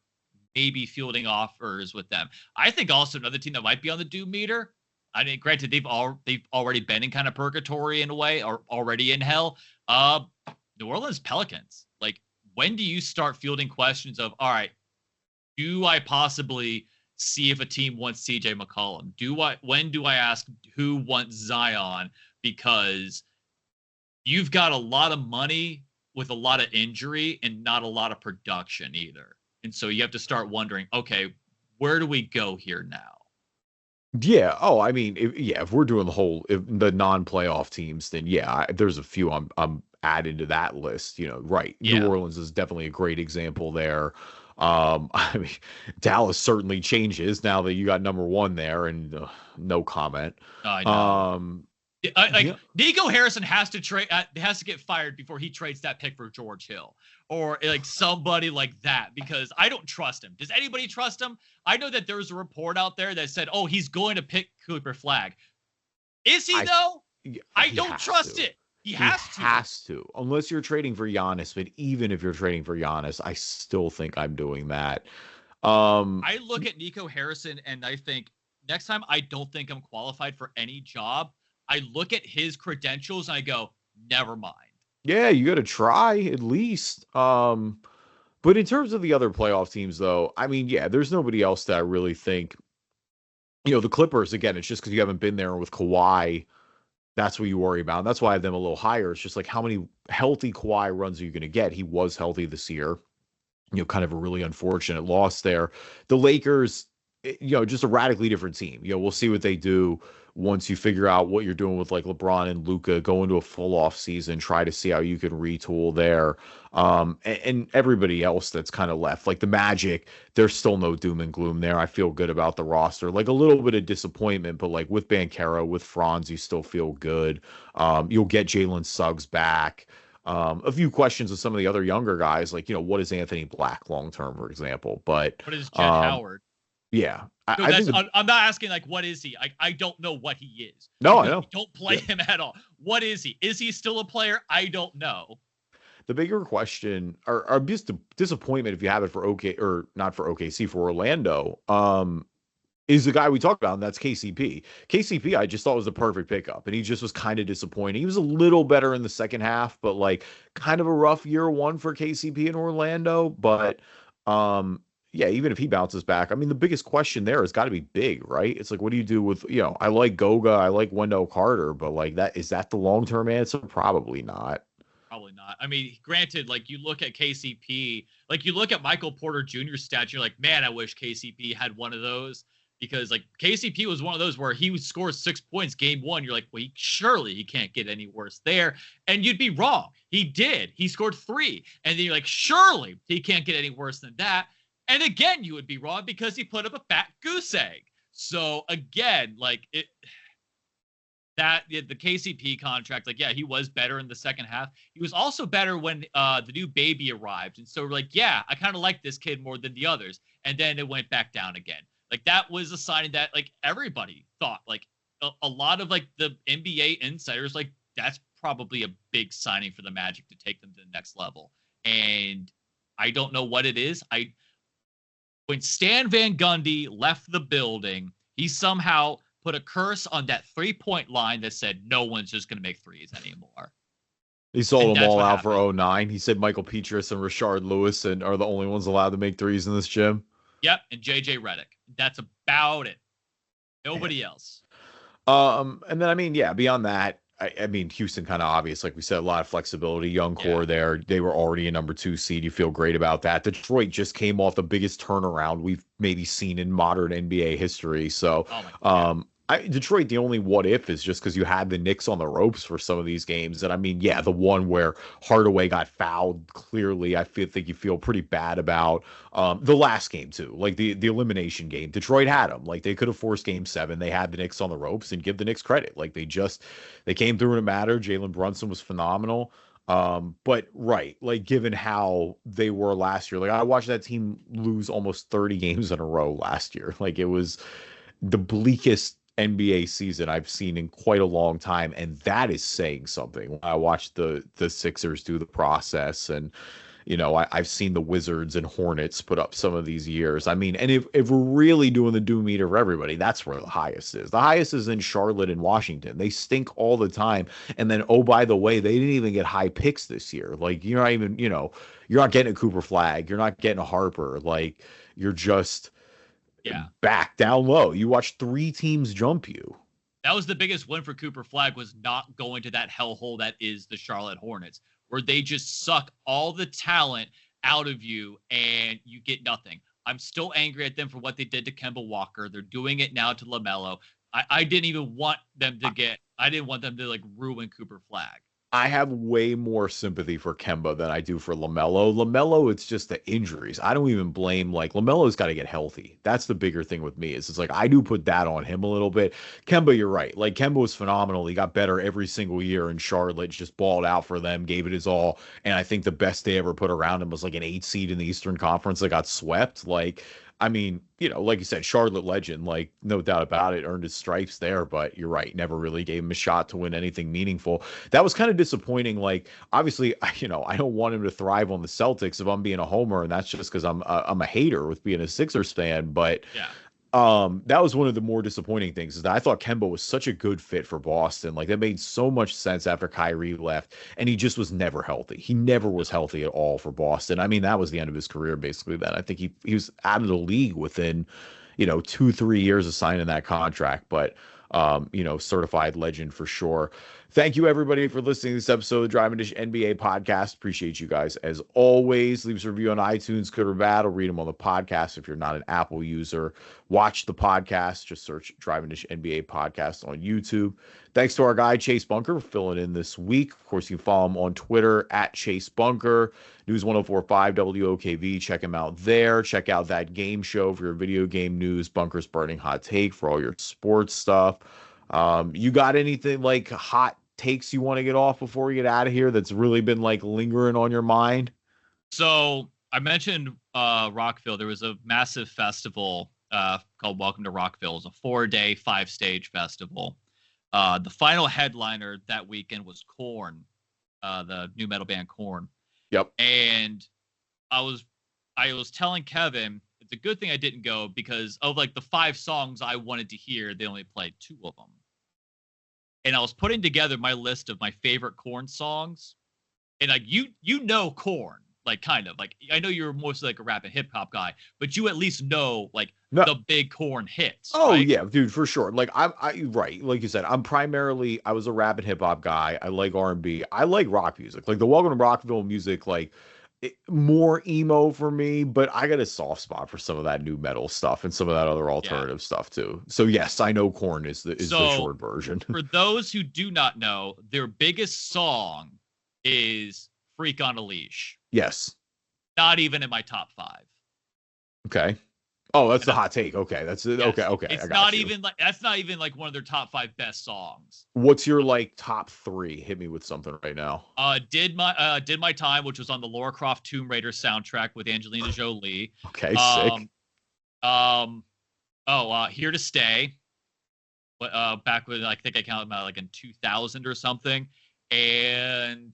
[SPEAKER 2] maybe fielding offers with them? I think also another team that might be on the doom meter. I mean, granted, they've already been in kind of purgatory in a way, or already in hell. New Orleans Pelicans. Like, when do you start fielding questions of, all right, do I possibly see if a team wants CJ McCollum? When do I ask who wants Zion? Because you've got a lot of money with a lot of injury and not a lot of production either. And so you have to start wondering, okay, where do we go here now?
[SPEAKER 1] Yeah. Oh, I mean, if we're doing the non-playoff teams, then yeah, there's a few I'm adding to that list. Right? New
[SPEAKER 2] Yeah.
[SPEAKER 1] Orleans is definitely a great example there. I mean, Dallas certainly changes now that you got number one there, and no comment.
[SPEAKER 2] I know.
[SPEAKER 1] Um,
[SPEAKER 2] Like
[SPEAKER 1] yeah,
[SPEAKER 2] Nico Harrison has to trade, has to get fired before he trades that pick for George Hill or like somebody like that, because I don't trust him. Does anybody trust him? I know that there was a report out there that said, "Oh, he's going to pick Cooper Flag." Is he
[SPEAKER 1] I
[SPEAKER 2] though? I
[SPEAKER 1] he
[SPEAKER 2] don't
[SPEAKER 1] has
[SPEAKER 2] trust
[SPEAKER 1] to.
[SPEAKER 2] it. He
[SPEAKER 1] He
[SPEAKER 2] has to.
[SPEAKER 1] has to, unless you're trading for Giannis. But even if you're trading for Giannis, I still think I'm doing that. Um,
[SPEAKER 2] I look at Nico Harrison and I think next time I don't think I'm qualified for any job. I look at his credentials and I go, never mind.
[SPEAKER 1] yeah, you got to try at least. But in terms of the other playoff teams, though, I mean, yeah, there's nobody else that I really think. The Clippers again. It's just because you haven't been there with Kawhi. That's what you worry about. And that's why I have them a little higher. It's just like how many healthy Kawhi runs are you going to get? He was healthy this year. Kind of a really unfortunate loss there. The Lakers, just a radically different team. We'll see what they do once you figure out what you're doing with like LeBron and Luca, go into a full off season, try to see how you can retool there. And everybody else that's kind of left, like the Magic, there's still no doom and gloom there. I feel good about the roster, like a little bit of disappointment, but like with Banchero, with Franz, you still feel good. You'll get Jalen Suggs back. A few questions with some of the other younger guys, like, what is Anthony Black long term, for example? But
[SPEAKER 2] What is Jet Howard?
[SPEAKER 1] yeah,
[SPEAKER 2] No,
[SPEAKER 1] I think
[SPEAKER 2] I'm not asking like what is he. I don't know what he is
[SPEAKER 1] no, I
[SPEAKER 2] because
[SPEAKER 1] know.
[SPEAKER 2] we don't play him at all. What is he? Is he still a player? I don't know.
[SPEAKER 1] The bigger question, or just disappointment, if you have it for OK or not for OKC, for Orlando, is the guy we talked about, and that's KCP. KCP, I just thought was the perfect pickup, and he just was kind of disappointing. He was a little better in the second half, but like kind of a rough year one for KCP in Orlando. But yeah, even if he bounces back, I mean, the biggest question there has got to be big, right? It's like, what do you do with, I like Goga, I like Wendell Carter, but like is that the long term answer? Probably not.
[SPEAKER 2] Probably not. I mean, granted, like you look at KCP, like you look at Michael Porter Jr.'s stats, you're like, man, I wish KCP had one of those, because like KCP was one of those where he scores 6 points game one. You're like, well, surely he can't get any worse there. And you'd be wrong. He did. He scored 3. And then you're like, surely he can't get any worse than that. And again, you would be wrong because he put up a fat goose egg. So again, like the KCP contract, like, yeah, he was better in the second half. He was also better when the new baby arrived. And so we're like, yeah, I kind of like this kid more than the others. And then it went back down again. Like that was a sign that like everybody thought, like a lot of like the NBA insiders, like that's probably a big signing for the Magic to take them to the next level. And I don't know what it is. When Stan Van Gundy left the building, he somehow put a curse on that 3-point line that said no one's just going to make threes anymore.
[SPEAKER 1] He sold
[SPEAKER 2] And
[SPEAKER 1] them
[SPEAKER 2] that's
[SPEAKER 1] all
[SPEAKER 2] what
[SPEAKER 1] out
[SPEAKER 2] happened.
[SPEAKER 1] for 09. He said Michael Petrus and Rashard Lewis are the only ones allowed to make threes in this gym.
[SPEAKER 2] Yep, and JJ Redick. That's about it. Nobody else.
[SPEAKER 1] And then I mean, yeah, beyond that, I mean, Houston kind of obvious, like we said, a lot of flexibility, young core there. They were already a number 2 seed. You feel great about that. Detroit just came off the biggest turnaround we've maybe seen in modern NBA history. So,
[SPEAKER 2] Oh my God.
[SPEAKER 1] Detroit, the only what if is just because you had the Knicks on the ropes for some of these games. And I mean, yeah, the one where Hardaway got fouled, clearly, think you feel pretty bad about. The last game too, like the elimination game, Detroit had them. Like they could have forced Game 7. They had the Knicks on the ropes, and give the Knicks credit. Like they came through in a matter. Jalen Brunson was phenomenal. But right, like given how they were last year, like I watched that team lose almost 30 games in a row last year. Like it was the bleakest NBA season I've seen in quite a long time, and that is saying something. I watched the Sixers do the process, and I've seen the Wizards and Hornets put up some of these years. I mean, and if we're really doing the doom meter for everybody, that's where the highest is. The highest is in Charlotte and Washington. They stink all the time. And then, oh, by the way, they didn't even get high picks this year. Like you're not even, you're not getting a Cooper Flag. You're not getting a Harper. Like you're just back down low. You watch 3 teams jump you.
[SPEAKER 2] That was the biggest win for Cooper Flag, was not going to that hellhole that is the Charlotte Hornets, where they just suck all the talent out of you and you get nothing. I'm still angry at them for what they did to Kemba Walker. They're doing it now to LaMelo. I didn't even want them to I didn't want them to like ruin Cooper Flag.
[SPEAKER 1] I have way more sympathy for Kemba than I do for LaMelo. LaMelo, it's just the injuries. I don't even blame, like, LaMelo's got to get healthy. That's the bigger thing with me. Is it's like I do put that on him a little bit. Kemba, you're right. Like, Kemba was phenomenal. He got better every single year in Charlotte, just balled out for them, gave it his all. And I think the best they ever put around him was like an 8 seed in the Eastern Conference that got swept. Like, I mean, like you said, Charlotte legend, like, no doubt about it, earned his stripes there, but you're right, never really gave him a shot to win anything meaningful. That was kind of disappointing. Like, obviously, I don't want him to thrive on the Celtics if I'm being a homer, and that's just because I'm a hater with being a Sixers fan, but
[SPEAKER 2] yeah.
[SPEAKER 1] That was one of the more disappointing things, is that I thought Kemba was such a good fit for Boston. Like, that made so much sense after Kyrie left, and he just was never healthy. He never was healthy at all for Boston. I mean, that was the end of his career, basically. Then I think he was out of the league within, 2-3 years of signing that contract. But certified legend for sure. Thank you, everybody, for listening to this episode of the Driving Dish NBA podcast. Appreciate you guys as always. Leave us a review on iTunes, good or bad. I'll read them on the podcast. If you're not an Apple user, watch the podcast. Just search Driving Dish NBA podcast on YouTube. Thanks to our guy, Chase Bunker, for filling in this week. Of course, you can follow him on Twitter at Chase Bunker. News 1045 WOKV. Check him out there. Check out that game show for your video game news, Bunker's Burning Hot Take for all your sports stuff. You got anything like hot takes you want to get off before we get out of here that's really been like lingering on your mind?
[SPEAKER 2] So I mentioned Rockville. There was a massive festival called Welcome to Rockville. It was a 4-day, 5-stage festival. The final headliner that weekend was Korn, the new metal band Korn.
[SPEAKER 1] Yep.
[SPEAKER 2] And I was telling Kevin, it's a good thing I didn't go because of like the 5 songs I wanted to hear, they only played 2 of them. And I was putting together my list of my favorite Korn songs. And like you know Korn, like kind of like I know you're mostly like a rap and hip hop guy, but you at least know like the big Korn hits.
[SPEAKER 1] Oh
[SPEAKER 2] right?
[SPEAKER 1] Yeah, dude, for sure. Like I right, like you said, I was a rap and hip hop guy. I like R&B. I like rock music. Like the Welcome to Rockville music, like more emo for me, but I got a soft spot for some of that new metal stuff and some of that other alternative stuff too. So yes, I know Korn is the short version.
[SPEAKER 2] For those who do not know, their biggest song is Freak on a Leash.
[SPEAKER 1] Yes.
[SPEAKER 2] Not even in my top 5.
[SPEAKER 1] Okay. Oh, that's the hot take. Okay, that's it.
[SPEAKER 2] Yes.
[SPEAKER 1] Okay.
[SPEAKER 2] It's not even like that's not even like one of their top 5 best songs.
[SPEAKER 1] What's your like top 3? Hit me with something right now.
[SPEAKER 2] Did my time, which was on the Lara Croft Tomb Raider soundtrack with Angelina Jolie.
[SPEAKER 1] Okay, sick.
[SPEAKER 2] Here to Stay. Back when I think I counted them out like in 2000 or something, and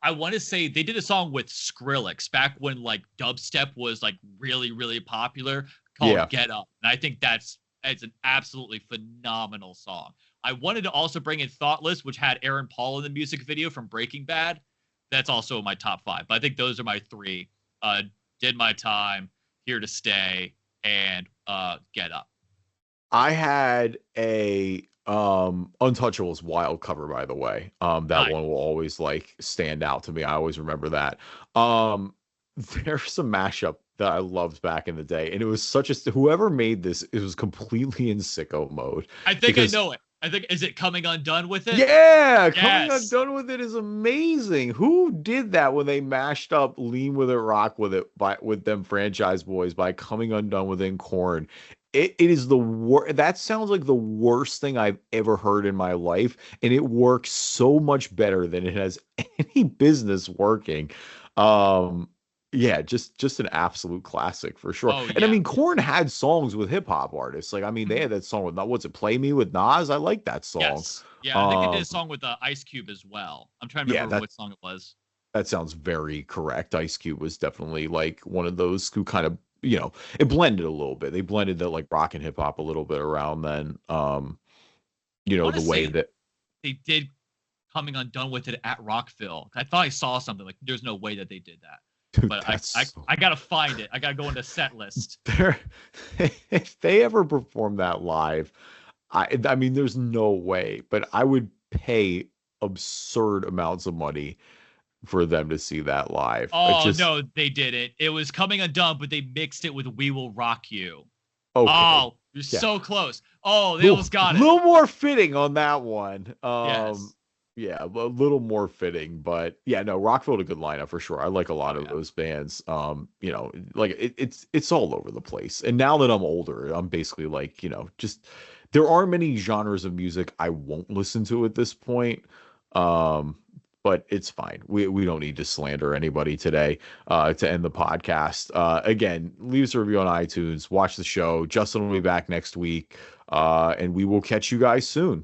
[SPEAKER 2] I want to say they did a song with Skrillex back when like dubstep was like really, really popular called Get Up. And I think it's an absolutely phenomenal song. I wanted to also bring in Thoughtless, which had Aaron Paul in the music video from Breaking Bad. That's also in my top 5. But I think those are my 3. Did My Time, Here to Stay, and Get Up.
[SPEAKER 1] I had a Untouchables wild cover, by the way. That one will always like stand out to me. I always remember that. There's a mashup that I loved back in the day, and it was whoever made this, it was completely in sicko mode.
[SPEAKER 2] I think I know it. Is it Coming Undone with It?
[SPEAKER 1] Yeah, Coming Undone with It is amazing. Who did that when they mashed up Lean With It, Rock With It with them Franchise Boys by Coming Undone Within Korn? It is the worst. That sounds like the worst thing I've ever heard in my life, and it works so much better than it has any business working. Yeah, just an absolute classic for sure. And I mean, Korn had songs with hip hop artists. Like, I mean, they had that song with what's it, Play Me with Nas. I like that song.
[SPEAKER 2] Yes. Yeah, I think they did a song with Ice Cube as well. I'm trying to remember what song it was.
[SPEAKER 1] That sounds very correct. Ice Cube was definitely like one of those who kind of, it blended a little bit. They blended that like rock and hip hop a little bit around then. The way that
[SPEAKER 2] they did Coming Undone with It at Rockville. I thought I saw something like there's no way that they did that.
[SPEAKER 1] Dude,
[SPEAKER 2] but I gotta find it. I gotta go into set list.
[SPEAKER 1] If they ever perform that live, I mean, there's no way. But I would pay absurd amounts of money for them to see that live. It's
[SPEAKER 2] Oh
[SPEAKER 1] just
[SPEAKER 2] no, they didn't. It was Coming Undone, but they mixed it with We Will Rock You.
[SPEAKER 1] okay.
[SPEAKER 2] Oh, you're
[SPEAKER 1] Yeah.
[SPEAKER 2] so close. Oh, they
[SPEAKER 1] Little,
[SPEAKER 2] almost got it.
[SPEAKER 1] little more fitting on that one.
[SPEAKER 2] Yes.
[SPEAKER 1] Yeah, a little more fitting, but yeah, no, Rockville a good lineup for sure. I like a lot
[SPEAKER 2] Oh
[SPEAKER 1] of
[SPEAKER 2] yeah.
[SPEAKER 1] those bands. Like it's all over the place. And now that I'm older, I'm basically like, just there are many genres of music I won't listen to at this point. Um, but it's fine. We don't need to slander anybody today to end the podcast. Again, leave us a review on iTunes, watch the show. Justin will be back next week, and we will catch you guys soon.